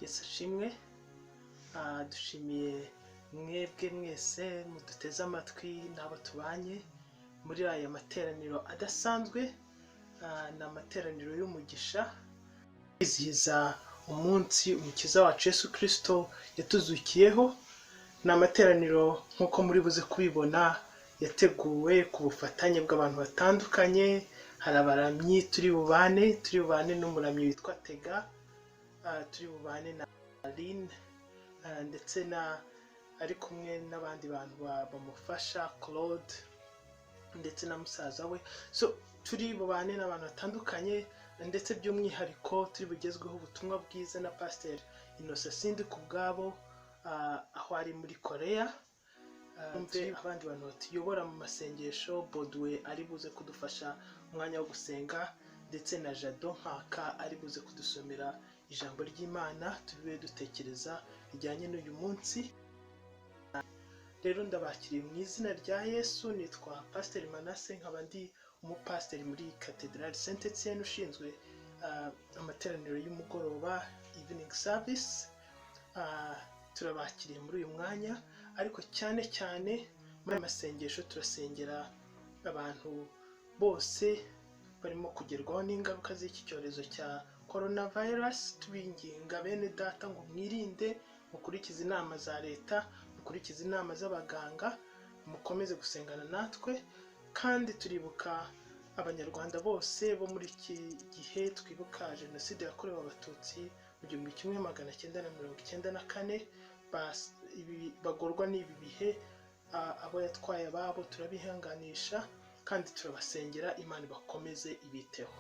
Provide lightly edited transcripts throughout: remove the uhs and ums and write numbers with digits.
Yesu ashimwe. Dushimiye mwebwe mwese muduteze amatwi n'abo tubanye muri aya materaniro adasanzwe. Ni amateraniro y'umugisha kwizihiza umunsi umukiza wacu Yesu Kristo yatuzukiyeho. Ni amateraniro nk'uko muri buze kubibona yateguwe ku bufatanye bw'abantu batandukanye. Hari abaramyi turi bubane n'umuramyi witwa Tega, turi bubane na Aline, ndetse ari kumwe n'abandi bantu bamufasha, Claude ndetse na musaza we. So turi bubane n'abantu batandukanye, ndetse by'umwihariko turi bugezweho ubutumwa bwiza na Pastor Innocent Sindikubwabo aho ari muri Korea. Abandi bantu batuyobora mu masengesho, Bodwe ari buze kudufasha umwanya wo gusenga, ndetse na Jado Nkaka ari buze kudusomera ijambo ry'Imana turiwe dutekereza rijyanye n'uyu munsi. Rero ndabakiriye mu izina rya Yesu. Nitwa Pastor Manase, nkaba ndi umupasiteri muri Cathedral Saint Etienne ushinzwe amateraniro y'umugoroba, evening service. Turabakiriye muri uyu mwanya, ariko cyane cyane muri amasengesho turasengera abantu bose barimo kugerwaho n'ingaruka z'iki cyorezo cya coronavirus. Tubinginga bene data ngo mwirinde, mukurikize inama za leta, mukurikize inama z'abaganga, mukomeze gusengana natwe. Kandi turibuka abanyarwanda bose bo muri iki gihe, twibuka jenoside yakorewe abatutsi mu 1994 bagorwa n'ibi bihe. Abo yatwaye ababo turabihanganisha kandi turabasengera, Imana bakomeze ibiteho.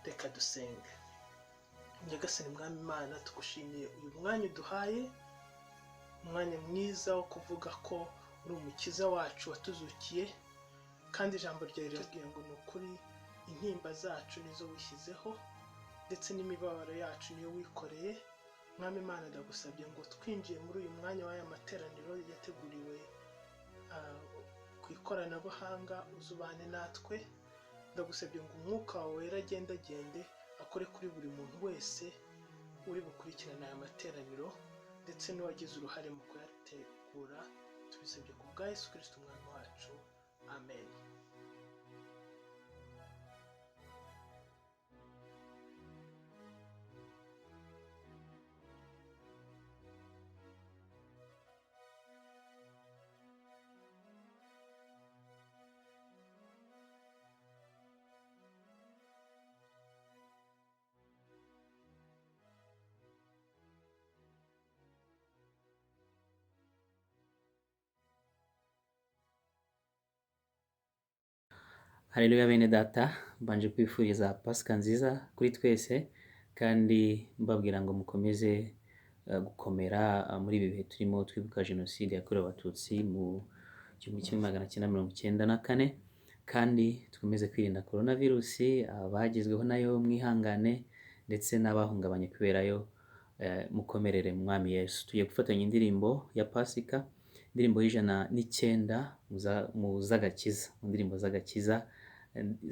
Reka dusenge. Nyagasani mwami Imana, tugushimiye uyu mwanya uduhaye, umwanya mwiza wo kuvuga ko uri umukiza wacu watuzukiye, kandi ijambo ryawe riratubwira ngo ni ukuri intimba zacu nizo wishyizeho, ndetse n'imibabaro yacu niyo wikoreye. Mwami Imana, ndagusabye ngo twinjiye muri uyu mwanya w'aya materaniro yateguriwe ku ikoranabuhanga, uzubane natwe. Ndagusabye ngo umwuka wawe wera agendagende akore kuri buri muntu wese uri bukurikirana aya materaniro, ndetse n'uwagize uruhare mu kuyategura. Tubisabye ku bwa Yesu Kristo umwami wacu, amen. Haleluya bene data, mbanje kwifuriza Pasika nziza kuri twese, kandi mbabwira ngo mukomeze gukomera muri ibi bihe turimo twibuka jenoside yakorewe abatutsi mu 1994, kandi twemeze kwirinda coronavirus. Abagezweho nayo mwihangane, ndetse n'abahungabanye kuberayo mukomerere mu mwami Yesu. Tugiye gufatanya indirimbo ya Pasika, indirimbo y'109 mu z'agakiza, mu ndirimbo z'agakiza,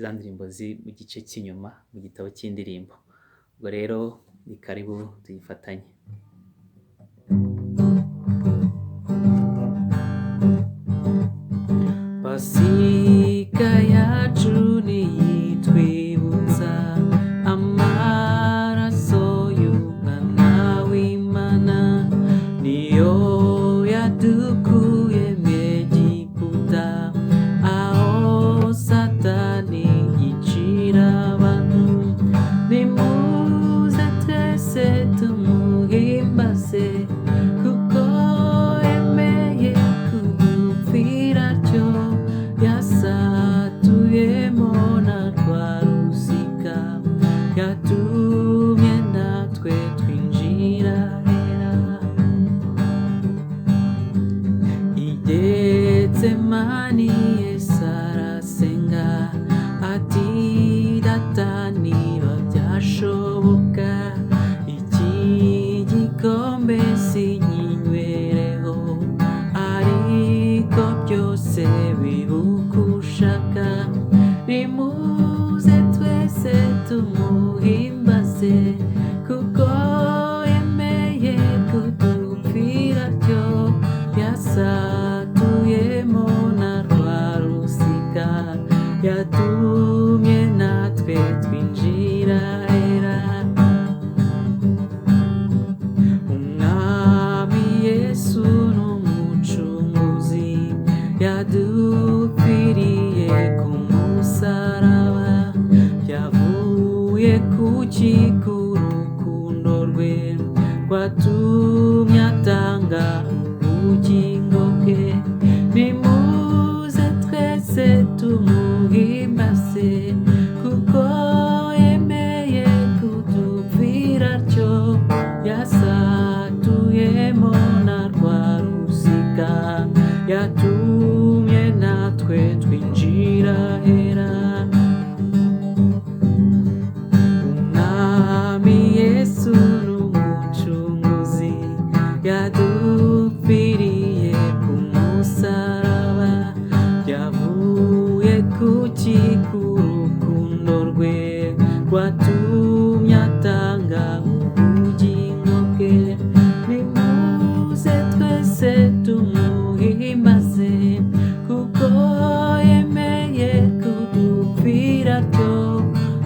za ndirimbo mu gice cy'inyuma mu gitabo cy'indirimbo. Ubwo rero ni karibu tuyifatanye. Pasika yacu niyitwibutsa amaraso y'umwana w'Imana, niyo yadukuye mu Egiputa, aho Satani yicira abantu. Nimuze twese tumuhimbaze, kuko yemeye kudupfira atyo, yasatuyemo na rwa rusika, yatumye natwe twinjira hera. Getsemani Yesu arasenga ati data niba byashoboka iki gikombe sinkinywereho ariko byose biba uko ushaka nimuze twese tumuhimbaze kuko yemeye kudupfira byo yasatuyemo na rwa rusika yatumye natwe twinjira hera umwami Yesu n'umucunguzi yadupfiriye ku musaraba yavuye kuki ku rukundo rwe rwatumye atanga ubugingo bwe nimuze twese tumuhimbaze kuko yemeye kudupfira atyo yasatuyemo na rwa rusika yatumye natwe twinjira hera umwami Yesu n'umucunguzi yadupfiriye ku musaraba yavuye kuki ku rukundo rwe rwatumye atanga ubugingo bwe nimuze twese tumuhimbaze kuko yemeye kudupfira atyo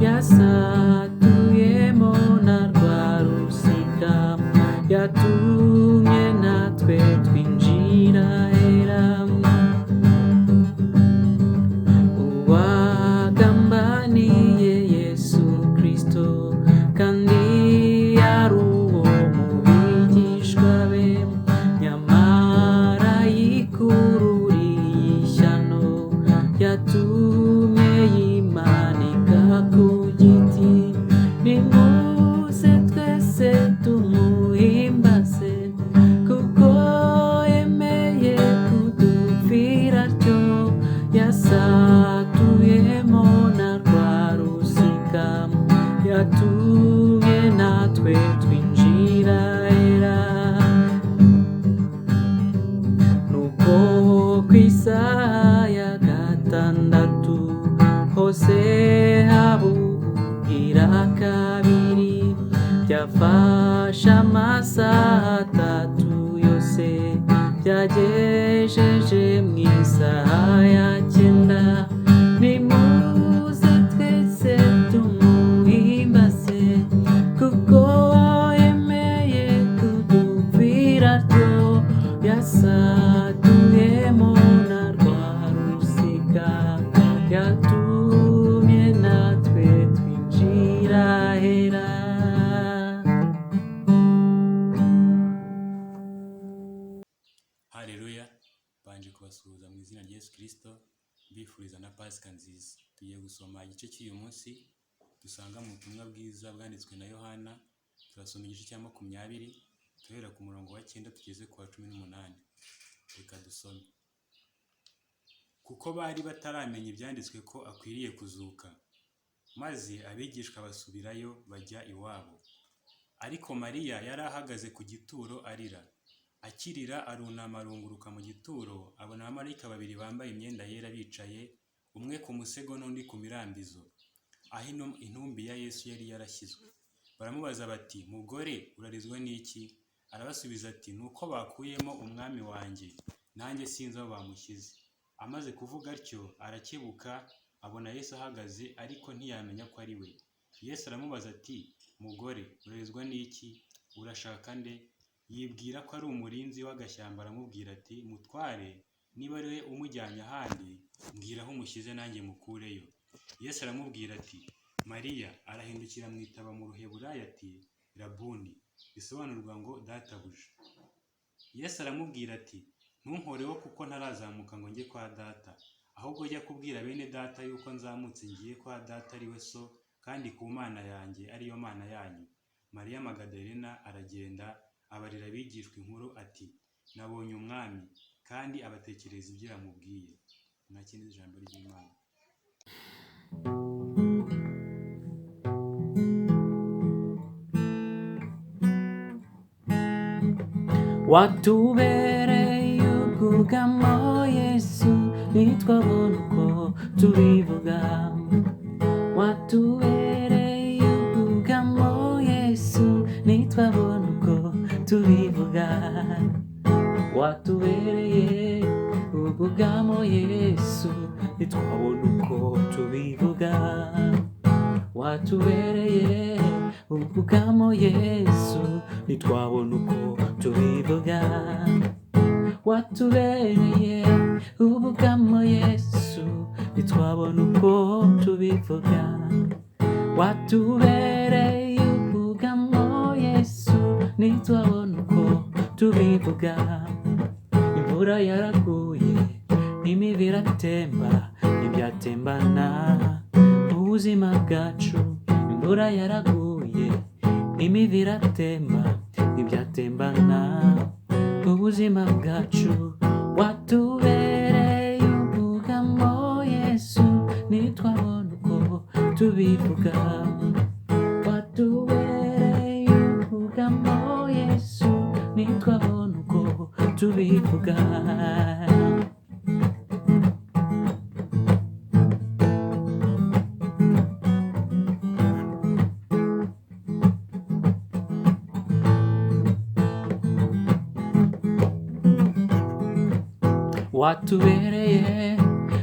yasatuyemo na rwa rusika yatumye natwe twinjira hera uwagambaniye Yesu Kristo kandi yari uwo mu bigishwa be nyamara yikururiye ishyano yatumye yimanika ku giti nimuze twese tumuhimbaze kuko yemeye kudupfira atyo yasatuyemo na rwa rusika yatumye natwe twinjira hera nuko ku isaha ya gatandatu hose habugira kabiri byafashe amasaha atatu yose byagejeje mu isaha ya cyenda nimuze twese tumuhimbaze kuko yemeye kudupfira atyo yasatuyemo na rwa rusika yatumye natwe twinjira hera Haleluya banje kubasuhuza mu izina rya Yesu Kristo mbifuriza na Pasika nziza tugiye gusoma igice cy'uyu munsi dusanga mu butumwa bwiza bwanditswe na Yohana turasoma igice cya 20 tuhera ku murongo wa 9 tugeze ku wa 18 reka dusome kuko bari bataramenya ibyanditswe ko akwiriye kuzuka maze abigishwa basubirayo bajya iwabo ariko Mariya yari ahagaze ku gituro arira akirira arunama arunguruka mu gituro abona abamarayika babiri bambaye imyenda yera bicaye umwe ku musego n'undi ku mirambizo aho intumbi ya Yesu yari yarashyizwe baramubaza bati mugore urarizwa n'iki arabasubiza ati nuko bakuyemo umwami wanjye nanjye sinzi aho bamushyize amaze kuvuga atyo arakebuka abona Yesu ahagaze ariko ntiyamenya ko ari we Yesu aramubaza ati mugore urarizwa n'iki urashaka nde yibwira ko ari umurinzi w'agashyamba aramubwira ati mutware niba ari we umujyanye ahandi mbwira aho umushyize nanjye mukureyo Yesu aramubwira ati Mariya arahindukira mwitaba mu ruheburayo ati Rabuni bisobanurwa ngo databuja Yesu aramubwira ati ntunkoreho kuko ntarazamuka ngo njye kwa data ahubwo jya kubwira bene data yuko nzamutse ngiye kwa data ari we so kandi ku Mana yanjye ariyo Mana yanyu Mariya Magadalena aragenda abarira abigishwa inkuru ati nabonye umwami kandi abatekereza ibyo yamubwiye. Mwakirize ijambo ry'Imana. watubereye ubwugamo Yesu ntitwabona uko tubivuga watubereye ubwugamo Yesu ntitwabona uko tubivuga watubereye ubwugamo Yesu ntitwabona uko tubivuga watubereye ubwugamo Yesu ntitwabona uko tubivuga watubereye ubwugamo Yesu ntitwabona uko tubivuga watubereye ubwugamo Yesu ntitwabona uko tubivuga imvura yaraguye imivu iratemba ntibyatembana ubuzima bwacu imvura yaraguye imivu iratemba ntibyatembana ubuzima bwacu watubereye ubwugamo Yesu ntitwabona uko tubivuga watubereye ubwugamo Yesu ntitwabona uko tubivuga watubereye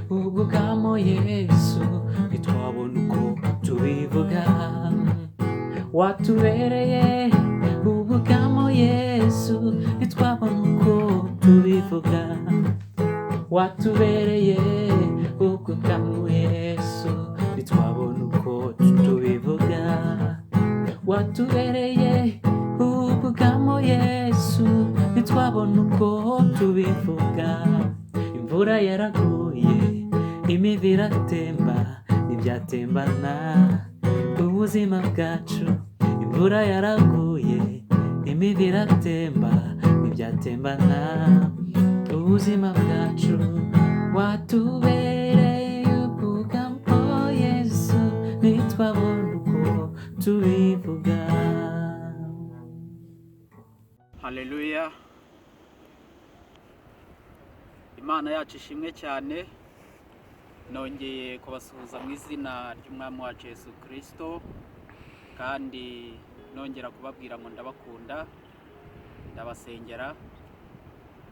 ubwugamo Yesu ntitwabona uko tubivuga watubereye ubwugamo Yesu ntitwabona uko tubivuga watubereye ubwugamo Yesu ntitwabona uko tubivuga watubereye ubwugamo Yesu ntitwabona uko tubivuga imvura yaraguye imivu iratemba ntibyatembana ubuzima bwacu imvura yaraguye imivu iratemba ntibyatembana ubuzima bwacu watubereye ubwugamo Yesu ntitwabona uko tubivuga. Haleluya. Imana yacu ishimwe cyane. Nongeye kubasuhuza mu izina ry'Umwami wacu Yesu Kristo, kandi nongera kubabwira ngo ndabakunda, ndabasengera,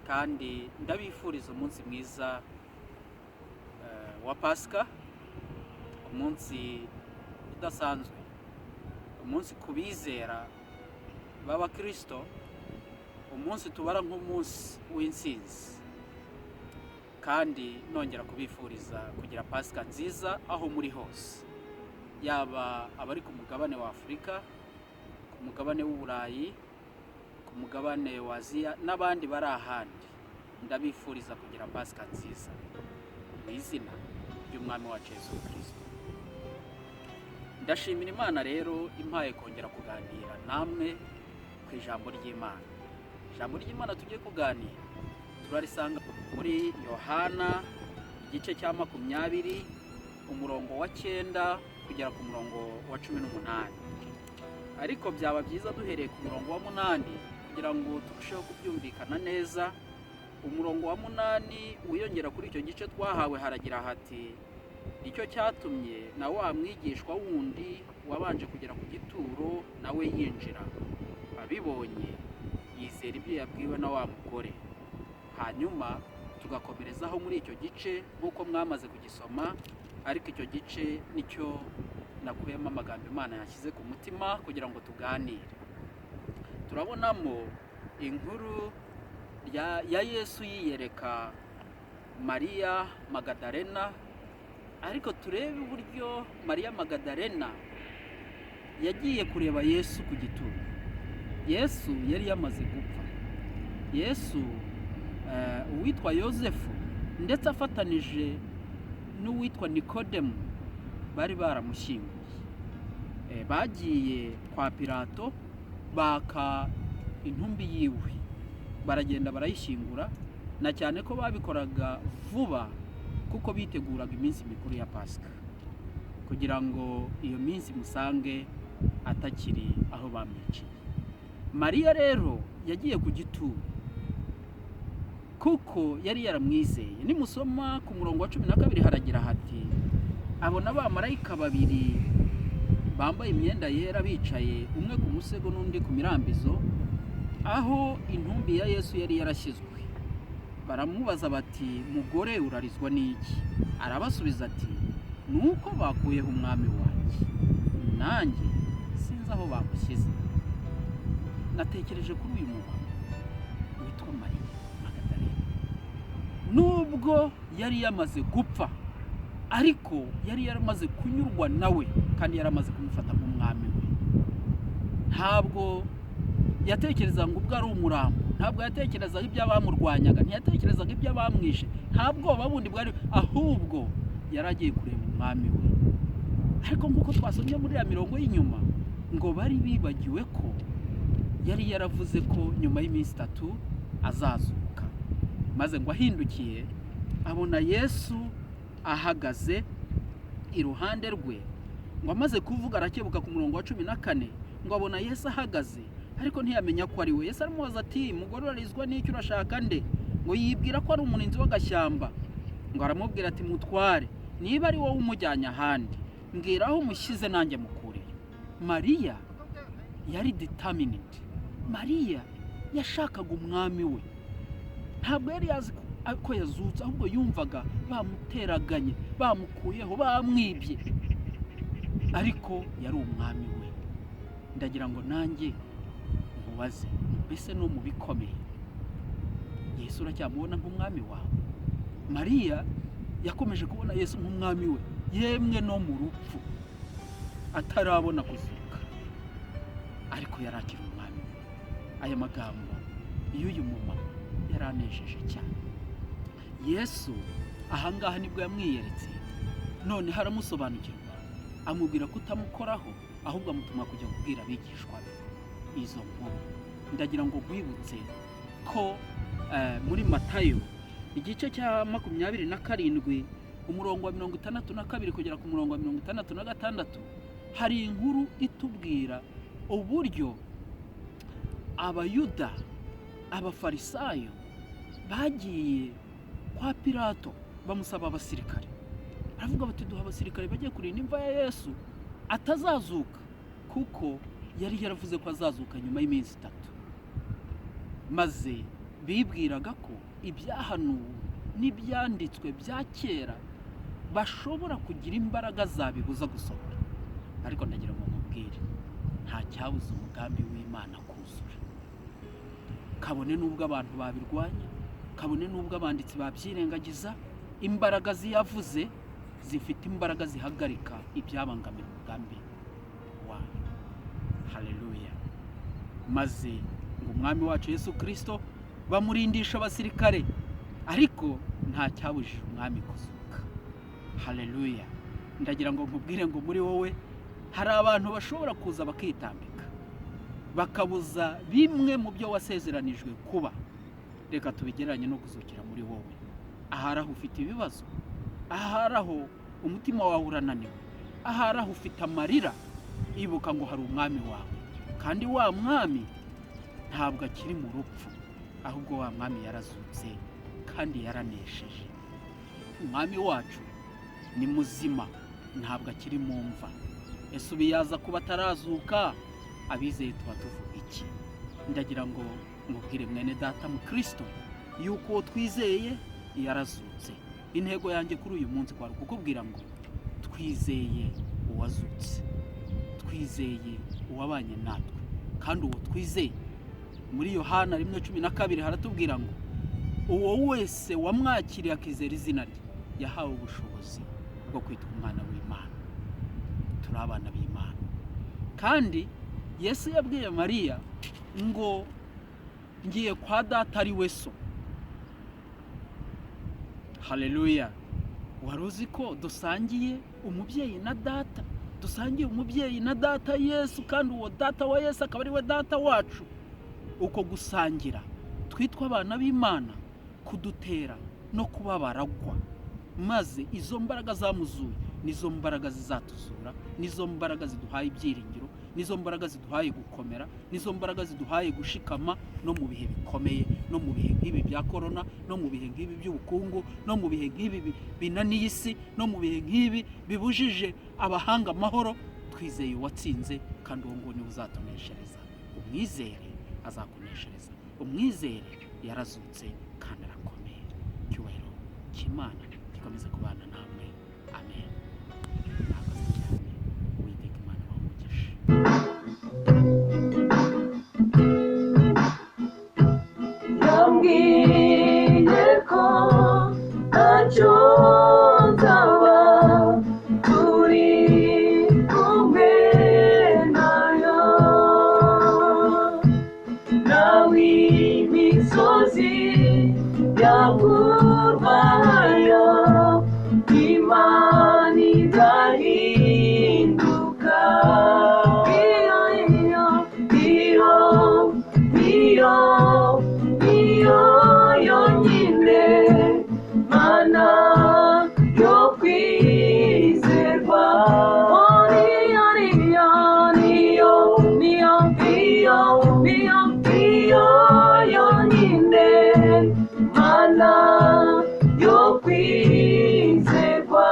kandi ndabifuriza umunsi mwiza wa Pasika, umunsi udasanzwe, umunsi kubizera b'Abakristo, umunsi tubara nk'umunsi w'intsinzi, kandi nongera kubifuriza kugira Pasika nziza aho muri hose, yaba abari ku mugabane wa Afurika, ku mugabane w'Uburayi, ku mugabane wa Aziya n'abandi bari ahandi. Ndabifuriza kugira Pasika nziza mu izina ry'Umwami wacu Yesu Kristo. Ndashimira Imana rero impaye kongera kuganira namwe ku ijambo ry'Imana. Ijambo ry'Imana tugiye kuganira turarisanga muri Yohana igice cya 20 umurongo wa 9 kugera ku murongo wa 18. Ariko byaba byiza duhereye ku murongo wa 8 kugira ngo turusheho kubyumvikana neza. Umurongo wa 8 wiyongera kuri icyo gice twahawe haragira hati, nicyo cyatumye na wa mwigishwa wundi wabanje kugera ku gituro nawe yinjira, abibonye yizera ibyo yabwiwe na wa mugore. Hanyuma tugakomerezaho muri icyo gice nk'uko mwamaze kugisoma, ariko icyo gice nicyo nakuyemo amagambo Imana yashyize ku mutima kugira ngo tuganire. Turabonamo inkuru ya Yesu yiyereka Mariya Magadalena, ariko turebe uburyo Mariya Magadalena yagiye kureba Yesu ku gituro. Yesu yari yamaze gupfa. Yesu uwitwa Yosefu ndetse afatanije n'uwitwa Nikodemu bari baramushyinguye. Bagiye kwa Pilato baka intumbi yiwe, baragenda barayishyingura, na cyane ko babikoraga vuba kuko biteguraga iminsi mikuru ya Pasika kugira ngo iyo minsi musange atakiri aho bamwiciye. Mariya rero yagiye ku gituro kuko yari yaramwizeye. Nimusoma ku murongo wa 12 haragira hati, abona abamarayika babiri bambaye imyenda yera bicaye, umwe ku musego n'undi ku mirambizo, aho intumbi ya Yesu yari yarashyizwe. Baramubaza bati, mugore urarizwa n'iki? Arabasubiza ati, nuko bakuyeho umwami wanjye, nanjye sinzi aho bamushyize. Natekereje kuri uyu mugabo witwa Mariya Magadalena. Nubwo yari yamaze gupfa, ariko yari yaramaze kunyurwa nawe kandi yaramaze kumufata nk'umwami we. Ntabwo yatekerezaga ngo ubwo ari umurambo, ntabwo yatekerezaga ibyo abamurwanyaga, ntiyatekerezaga ibyo abamwishe, nta bwoba bundi bwari, ahubwo yaragiye kureba umwami we. Ariko nk'uko twasomye muri ya mirongo y'inyuma, ngo bari bibagiwe ko yari yaravuze ko nyuma y'iminsi 3 azazuka. Maze ngo ahindukiye abona Yesu ahagaze iruhande rwe, ngo amaze kuvuga arakebuka ku murongo wa 14, ngo abona Yesu ahagaze ariko ntiyamenya ko ari we. Yesu aramubaza ati, mugore urarizwa n'icyo urashaka nde? Ngo yibwira ko ari umurinzi w'agashyamba. Ngo aramubwira ati, mutware, niba ari wowe umujyanye ahandi, mbwira aho umushyize nanjye mukurire. Mariya yari determined. Mariya yashakaga umwami we. Ntabwo yari yazi ko yazutse, ahubwo yumvaga bamuteraganye, bamukuyeho, bamwibye, ariko yari umwami we. Ndagira ngo nanjye mubaze, mbese no mu bikomeye Yesu uracyamubona nk'umwami wawe? Mariya yakomeje kubona Yesu nk'umwami we, yemwe no mu rupfu atarabona kuzuka, ariko yarakira umwami we. Aya magambo y'uyu mumama yaranejeje cyane. Yesu ahangaha nibwo yamwiyeretse, none haramusobanukirwa, amubwira kutamukoraho, ahubwo amutuma kujya kubwira abigishwa be izo nkuru. Ndagira ngo gwibutse ko muri Matayo igice cya 27 umurongo wa 62 kugera ku murongo wa 66 hari inkuru itubwira uburyo abayuda, abafarisayo bagiye kwa Pilato bamusaba abasirikare. Aravuga bati, duha abasirikare bagiye kurinda imva ya Yesu atazazuka, kuko yari yaravuze ko azazuka nyuma y'iminsi 3. Maze bibwiraga ko ibyahanuwe n'ibyanditswe bya kera bashobora kugira imbaraga zabibuza gusohora. Ariko ndagira ngo mubwire, nta cyabuza umugambi w'Imana kuzura. Kabone n'ubwo abantu babirwanya, kabone n'ubwo abanditsi babyirengagiza, imbaraga ziyavuze zifite imbaraga zihagarika ibyabangamira umugambi wayo. Haleluya. Maze ngo umwami wacu Yesu Kristo bamurindisha abasirikare, ariko nta cyabujije umwami kuzuka. Haleluya. Ndagira ngo nkubwire ngo muri wowe hari abantu bashobora kuza bakitambika, bakabuza bimwe mu byo wasezeranijwe kuba. Reka tubigeranye no kuzukira muri wowe. Aharaho ufite ibibazo, aharaho umutima wawe urananiwe, aharaho ufite amarira, ibuka ngo hari umwami wawe, kandi wa mwami ntabwo akiri mu rupfu, ahubwo wa mwami yarazutse kandi yaranesheje. Umwami wacu ni muzima, ntabwo akiri mu mva. Ese ubiyaza kuba atarazuka, abizeye tuba tuvuga iki? Ndagira ngo mubwire mwene data mu Kristo yuko uwo twizeye yarazutse. Intego yanjye kuri uyu munsi kwari kukubwira ngo twizeye uwazutse, twizeye uwabanye natwe, kandi uwo twizeye muri Yohana 1:12 haratubwira ngo uwo wese wamwakiriye akizera izina rye yahawe ubushobozi bwo kwitwa umwana w'Imana. Turi abana b'Imana. Kandi Yesu yabwiye Mariya ngo ngiye kwa data ari we so. Haleluya. Wari uzi ko dusangiye umubyeyi na data, dusangiye umubyeyi na data Yesu, kandi uwo data wa Yesu akaba ari we data wacu. Uko gusangira twitwa abana b'Imana kudutera no kuba baragwa, maze izo mbaraga zamuzuye nizo mbaraga zizatuzura, nizo mbaraga ziduhaye ibyiringiro, nizo mbaraga ziduhaye gukomera, nizo mbaraga ziduhaye gushikama no mu bihe bikomeye, no mu bihe nk'ibi bya korona, no mu bihe nk'ibi by'ubukungu, no mu bihe nk'ibi binaniye isi, no mu bihe nk'ibi bibujije abahanga amahoro. Twizeye uwatsinze, kandi uwo nguwo niwe uzatuneshereza. Umwizere azakuneshereza, umwizere yarazutse kandi arakomeye. Icyubahiro cy'Imana gikomeze kubana namwe, amen. Murakoze cyane, Uwiteka Imana abahe umugisha. Yambwiye ko ntacyo nzaba turi kumwe nayo, nawe imisozi yakurwanya Imana idahinduka. Iyo yonyine Mana yo kwizerwa. Iyo yonyine Mana yo kwizerwa.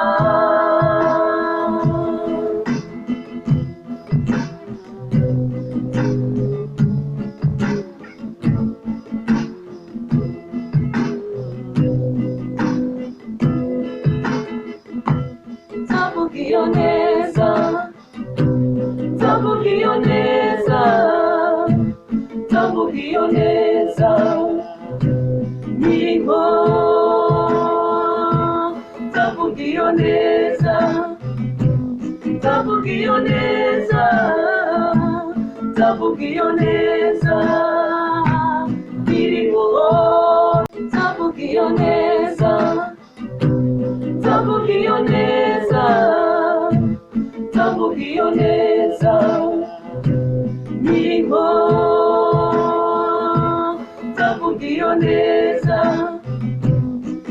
Nzavuga iyo neza, nzavuga iyo neza, nzavuga iyo neza nyirimo, nzavuga iyo neza, nzavuga iyo neza, nzavuga iyo neza nyirimo, nzavuga iyo neza, nzavuga iyo neza, nzavuga iyo neza nyirimo, nzavuga iyo neza,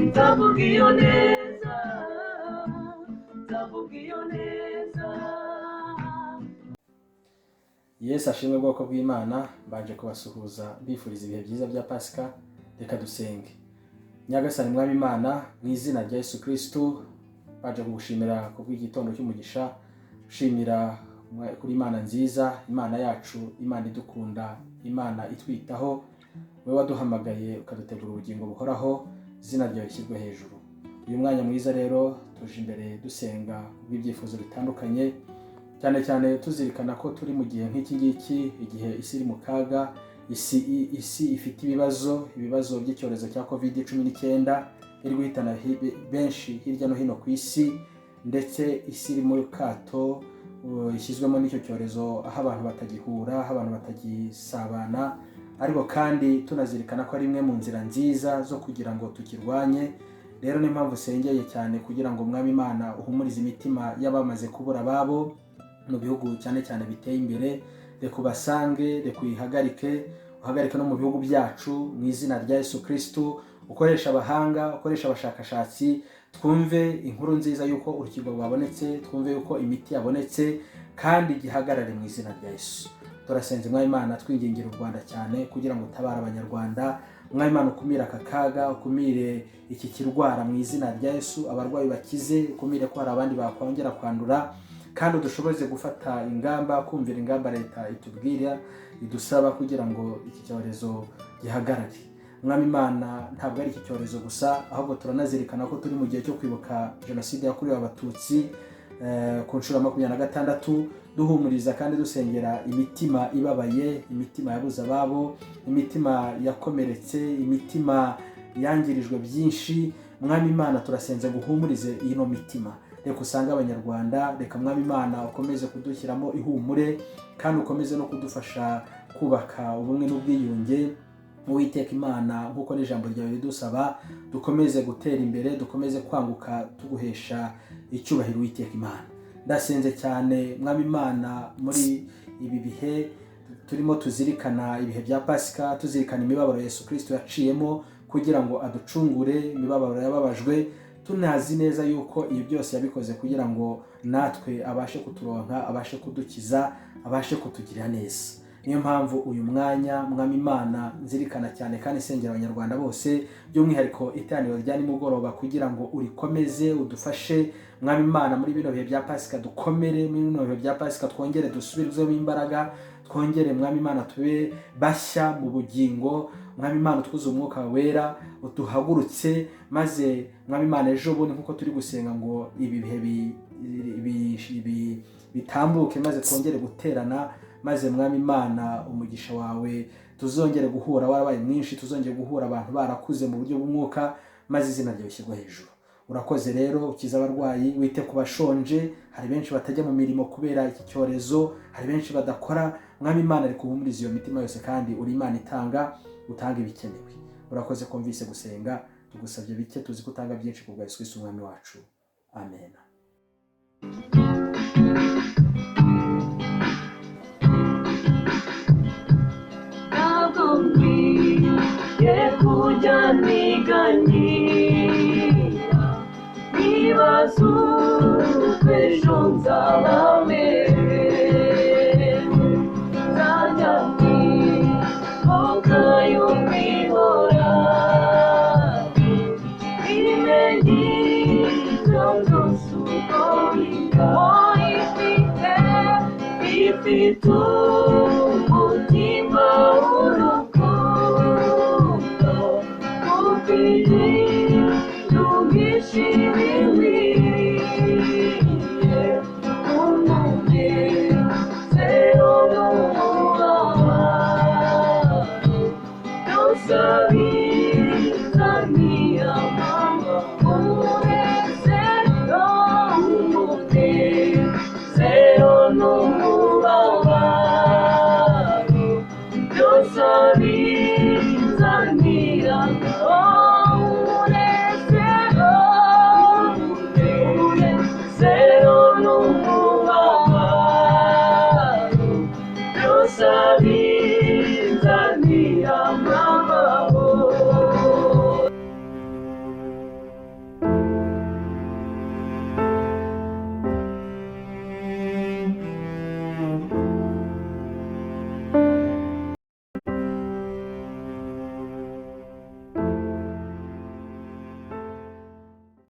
nzavuga iyo neza, nzavuga iyo neza. Yesu ashimwe bwoko bw'Imana. Mbanje kubasuhuza mbifuriza ibihe byiza bya Pasika. Reka dusenge. Nyagasani Mwami Imana, mu izina rya Yesu Kristo, baje kugushimira kubw'igitondo cy'umugisha, ushimira kuri Imana nziza, Imana yacu, Imana idukunda, Imana itwitaho, wowe waduhamagaye ukadutegura ubugingo buhoraho, izina ryawe rishyirwe hejuru. Uyu mwanya mwiza rero tuje imbere dusenga kubw'ibyifuzo bitandukanye, cyane cyane tuzirikana ko turi mu gihe nk'iki ngiki, igihe isi iri mu kaga, isi ifite ibibazo by'icyorezo cya COVID-19 iri guhitana benshi hirya no hino ku isi, ndetse isi iri mu kato ishyizwemo n'icyo cyorezo, aho abantu batagihura, aho abantu batagisabana, ariko kandi tunazirikana ko ari imwe mu nzira nziza zo kugira ngo tukirwanye. Rero ni impamvu sengeye cyane kugira ngo Mwami Imana uhumurize imitima y'abamaze kubura ababo mu bihugu cyane cyane biteye imbere, reka ubasange, reka uyihagarike, uhagarike no mu bihugu byacu mu izina rya Yesu Kristo. Ukoresha abahanga, ukoresha abashakashatsi, twumve inkuru nziza yuko urukingo rwabonetse, twumve yuko imiti yabonetse, kandi gihagarare mu izina rya Yesu. Turasenze Mwami Imana twingingira u Rwanda cyane kugira ngo utabare abanyarwanda. Mwami Imana ukumire aka kaga, ukumire iki kirwara mu izina rya Yesu, abarwayi bakize, ukumire ko hari abandi bakongera kwandura, kandi udushoboze gufata ingamba, kumvira ingamba leta itubwira, idusaba kugira ngo iki cyorezo gihagarare. Mwami Imana, ntabwo ari iki cyorezo gusa, ahubwo turanazirikana ko turi mu gihe cyo kwibuka jenoside yakorewe abatutsi ku nshuro 26, duhumuriza kandi dusengera imitima ibabaye, imitima yabuze ababo, imitima yakomeretse, imitima yangirijwe byinshi. Mwami Imana, turasenze guhumurize ino mitima, reka usange abanyarwanda, reka Mwami Imana ukomeze kudushyiramo ihumure, kandi ukomeze no kudufasha kubaka ubumwe n'ubwiyunge. Uwiteka Imana, nk'uko n'ijambo ryawe ridusaba, dukomeze gutera imbere, dukomeze kwanguka tuguhesha icyubahiro. Uwiteka Imana, ndasenze cyane Mwami Imana, muri ibi bihe turimo tuzirikana ibihe bya Pasika, tuzirikana imibabaro Yesu Kristo yaciyemo kugira ngo aducungure imibabaro yababajwe, tunazi neza yuko ibi byose yabikoze kugira ngo natwe abashe kuturonka, abashe kudukiza, abashe kutugirira neza. Niyo mpamvu uyu mwanya Mwami Imana nzirikana cyane kandi sengera abanyarwanda bose, by'umwihariko iteraniro rya nimugoroba, kugira ngo urikomeze udufashe Mwami Imana muri bino bihe bya Pasika, dukomere muri bino bihe bya Pasika, twongere dusubirwemo imbaraga, twongere Mwami Imana tube bashya mu bugingo. Mwami Imana twuzuye umwuka wera, uduhagurutse, maze Mwami Imana ejo bundi nkuko turi gusenga ngo ibi bihe bitambuke, maze twongere guterana, maze Mwami Imana umugisha wawe tuzongere guhura warabaye mwinshi, tuzongere guhura abantu barakuze mu buryo bw'umwuka, maze izina ryawe rishyirwe hejuru. Urakoze rero, ukiza abarwayi, wite ku bashonje, hari benshi batajya mu mirimo kubera iki cyorezo, hari benshi badakora. Mwami Imana ari kuhumuriza iyo mitima yose, kandi uri Imana itanga, utanga ibikenewe. Urakoze kumvise gusenga, tugusabye bike, tuzi ko utanga byinshi ku bwa Yesu Kristo umwami wacu. Amen. Kujya niganyira nibaza uko ejo nzaba merewe, nzajya nibuka y'umwihora, imenye ibyo byose uko ifite umutima w'urukundo, tumishimiye umunezero n'umubabaro, byose bizaniye amahoro, umunezero n'umubabaro, byose bizaniye umunezero n'umubabaro, byose